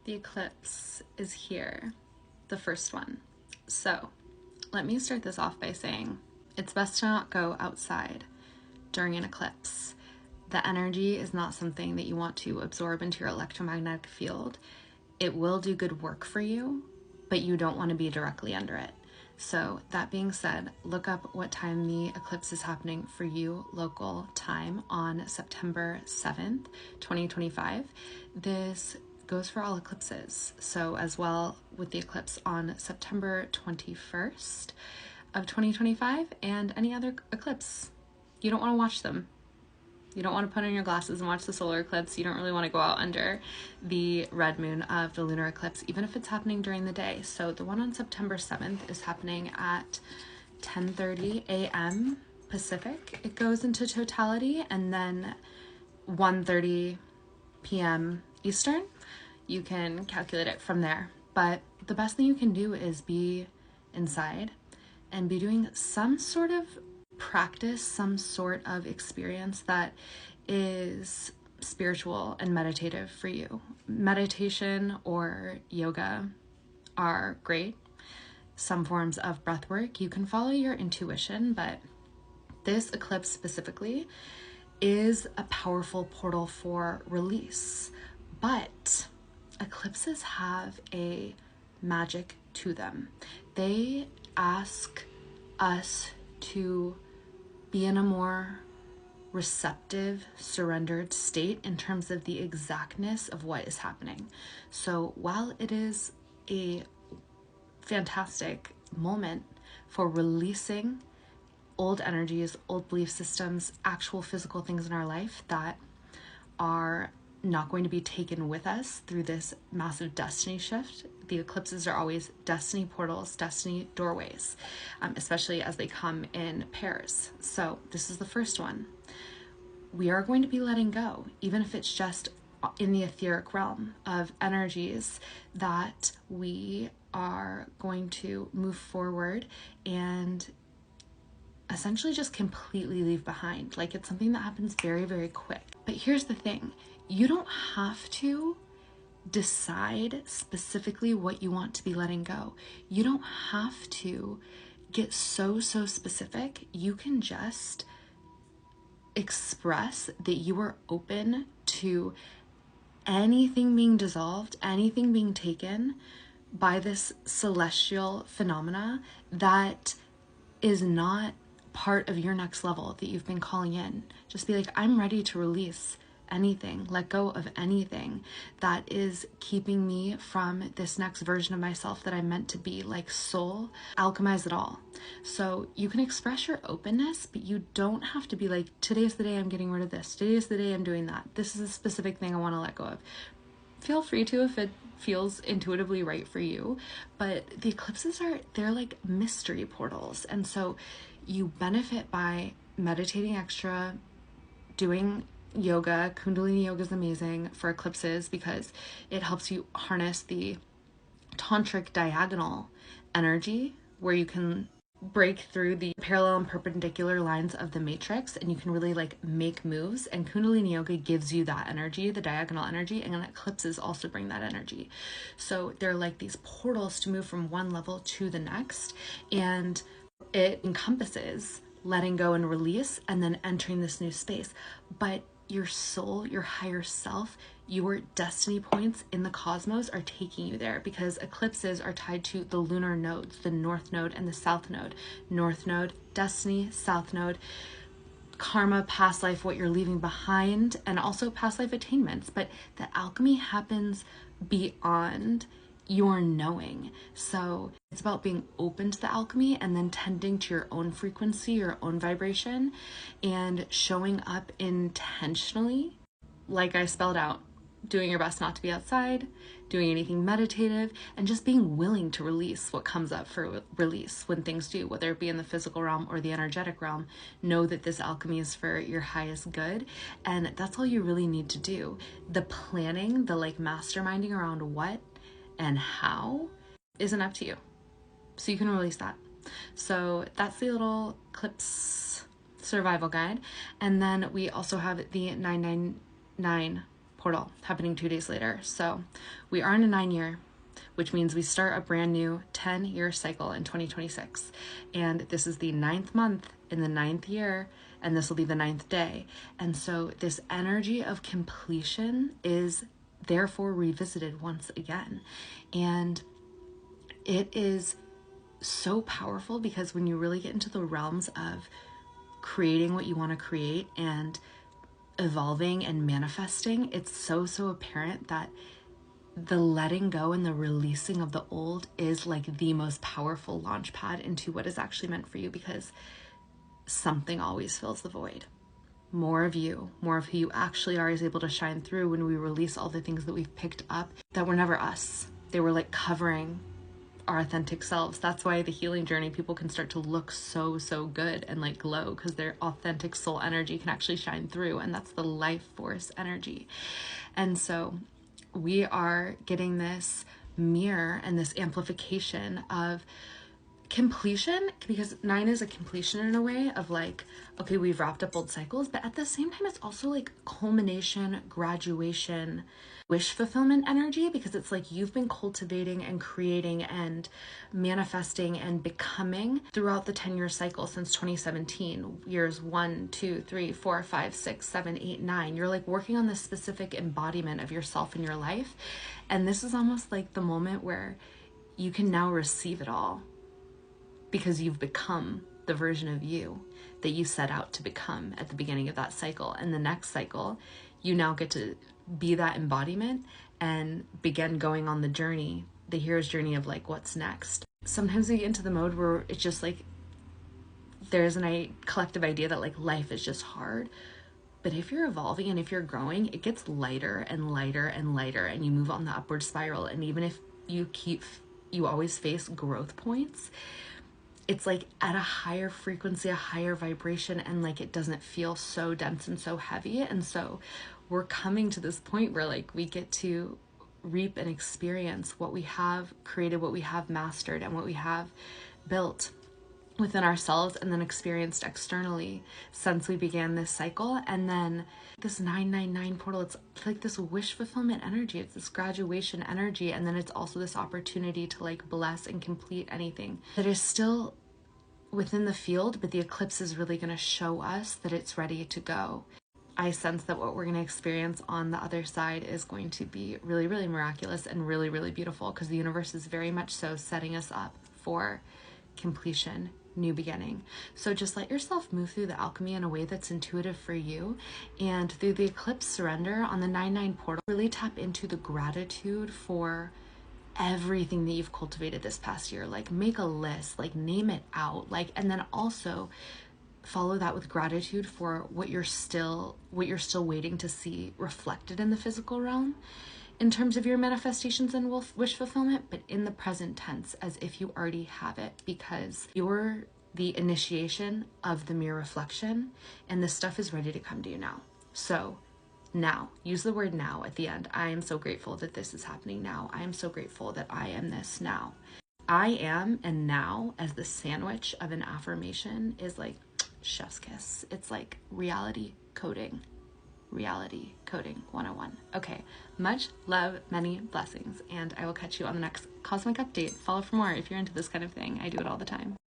The eclipse is here, the first one. So let me start this off by saying it's best to not go outside during an eclipse. The energy is not something that you want to absorb into your electromagnetic field. It will do good work for you, but you don't want to be directly under it. So that being said, look up what time the eclipse is happening for you, local time, on September 7th, 2025. This goes for all eclipses. So as well with the eclipse on September 21st of 2025 and any other eclipse. You don't want to watch them. You don't want to put on your glasses and watch the solar eclipse. You don't really want to go out under the red moon of the lunar eclipse, even if it's happening during the day. So the one on September 7th is happening at 10:30 a.m. Pacific. It goes into totality, and then 1:30 p.m. Eastern. You can calculate it from there. But the best thing you can do is be inside and be doing some sort of practice, some sort of experience that is spiritual and meditative for you. Meditation or yoga are great. Some forms of breath work. You can follow your intuition, but this eclipse specifically is a powerful portal for release. But eclipses have a magic to them. They ask us to be in a more receptive, surrendered state in terms of the exactness of what is happening. So while it is a fantastic moment for releasing old energies, old belief systems, actual physical things in our life that are not going to be taken with us through this massive destiny shift. The eclipses are always destiny portals, destiny doorways, especially as they come in pairs. So this is the first one. We are going to be letting go, even if it's just in the etheric realm of energies that we are going to move forward and essentially just completely leave behind. Like, it's something that happens very, very quick. But here's the thing. You don't have to decide specifically what you want to be letting go. You don't have to get so specific. You can just express that you are open to anything being dissolved, anything being taken by this celestial phenomena that is not part of your next level that you've been calling in. Just be like, I'm ready to release anything, let go of anything that is keeping me from this next version of myself that I'm meant to be. Like, soul, alchemize it all. So you can express your openness, but you don't have to be like, today's the day I'm getting rid of this. Today's the day I'm doing that. This is a specific thing I want to let go of. Feel free to if it feels intuitively right for you. But the eclipses they're like mystery portals. And so you benefit by meditating extra, doing yoga. Kundalini yoga is amazing for eclipses because it helps you harness the tantric diagonal energy where you can break through the parallel and perpendicular lines of the matrix, and you can really like make moves. And Kundalini yoga gives you that energy, the diagonal energy, and eclipses also bring that energy. So they're like these portals to move from one level to the next, and it encompasses letting go and release and then entering this new space. But your soul, your higher self, your destiny points in the cosmos are taking you there, because eclipses are tied to the lunar nodes, the north node and the south node. North node, destiny; south node, karma, past life, what you're leaving behind, and also past life attainments. But the alchemy happens beyond your knowing. So it's about being open to the alchemy and then tending to your own frequency, your own vibration, and showing up intentionally, like I spelled out, doing your best not to be outside, doing anything meditative, and just being willing to release what comes up for release when things do, whether it be in the physical realm or the energetic realm. Know that this alchemy is for your highest good, and that's all you really need to do. The planning, the like masterminding around what and how isn't up to you. So you can release that. So that's the little eclipse survival guide. And then we also have the 999 portal happening 2 days later. So we are in a 9-year, which means we start a brand new 10-year cycle in 2026. And this is the 9th month in the 9th year, and this will be the 9th day. And so this energy of completion is therefore revisited once again. And it is so powerful because when you really get into the realms of creating what you want to create and evolving and manifesting, it's so apparent that the letting go and the releasing of the old is like the most powerful launch pad into what is actually meant for you, because something always fills the void. More of you, more of who you actually are, is able to shine through when we release all the things that we've picked up that were never us. They were like covering our authentic selves. That's why the healing journey, people can start to look so good and like glow, because their authentic soul energy can actually shine through, and that's the life force energy. And so we are getting this mirror and this amplification of completion, because 9 is a completion in a way of like, okay, we've wrapped up old cycles, but at the same time, it's also like culmination, graduation, wish fulfillment energy, because it's like you've been cultivating and creating and manifesting and becoming throughout the 10-year cycle since 2017, years 1, 2, 3, 4, 5, 6, 7, 8, 9. You're like working on this specific embodiment of yourself in your life. And this is almost like the moment where you can now receive it all, because you've become the version of you that you set out to become at the beginning of that cycle. And the next cycle, you now get to be that embodiment and begin going on the journey, the hero's journey of like, what's next? Sometimes we get into the mode where it's just like, there's a collective idea that like life is just hard. But if you're evolving and if you're growing, it gets lighter and lighter and lighter, and you move on the upward spiral. And even if you always face growth points, it's like at a higher frequency, a higher vibration, and like it doesn't feel so dense and so heavy. And so we're coming to this point where like we get to reap and experience what we have created, what we have mastered, and what we have built within ourselves and then experienced externally since we began this cycle. And then this 999 portal, it's like this wish fulfillment energy, it's this graduation energy, and then it's also this opportunity to like bless and complete anything that is still within the field, but the eclipse is really going to show us that it's ready to go. I sense that what we're going to experience on the other side is going to be really miraculous and really beautiful, because the universe is very much so setting us up for completion, new beginning. So just let yourself move through the alchemy in a way that's intuitive for you. And through the eclipse surrender on the 9-9 portal, really tap into the gratitude for everything that you've cultivated this past year. Like make a list, like name it out, like, and then also follow that with gratitude for what you're still waiting to see reflected in the physical realm in terms of your manifestations and wish fulfillment, but in the present tense as if you already have it, because you're the initiation of the mirror reflection, and this stuff is ready to come to you now. So now, use the word now at the end. I am so grateful that this is happening now. I am so grateful that I am this now. I am, and now as the sandwich of an affirmation is like chef's kiss. It's like reality coding 101. Okay, much love, many blessings, and I will catch you on the next cosmic update. Follow for more if you're into this kind of thing. I do it all the time.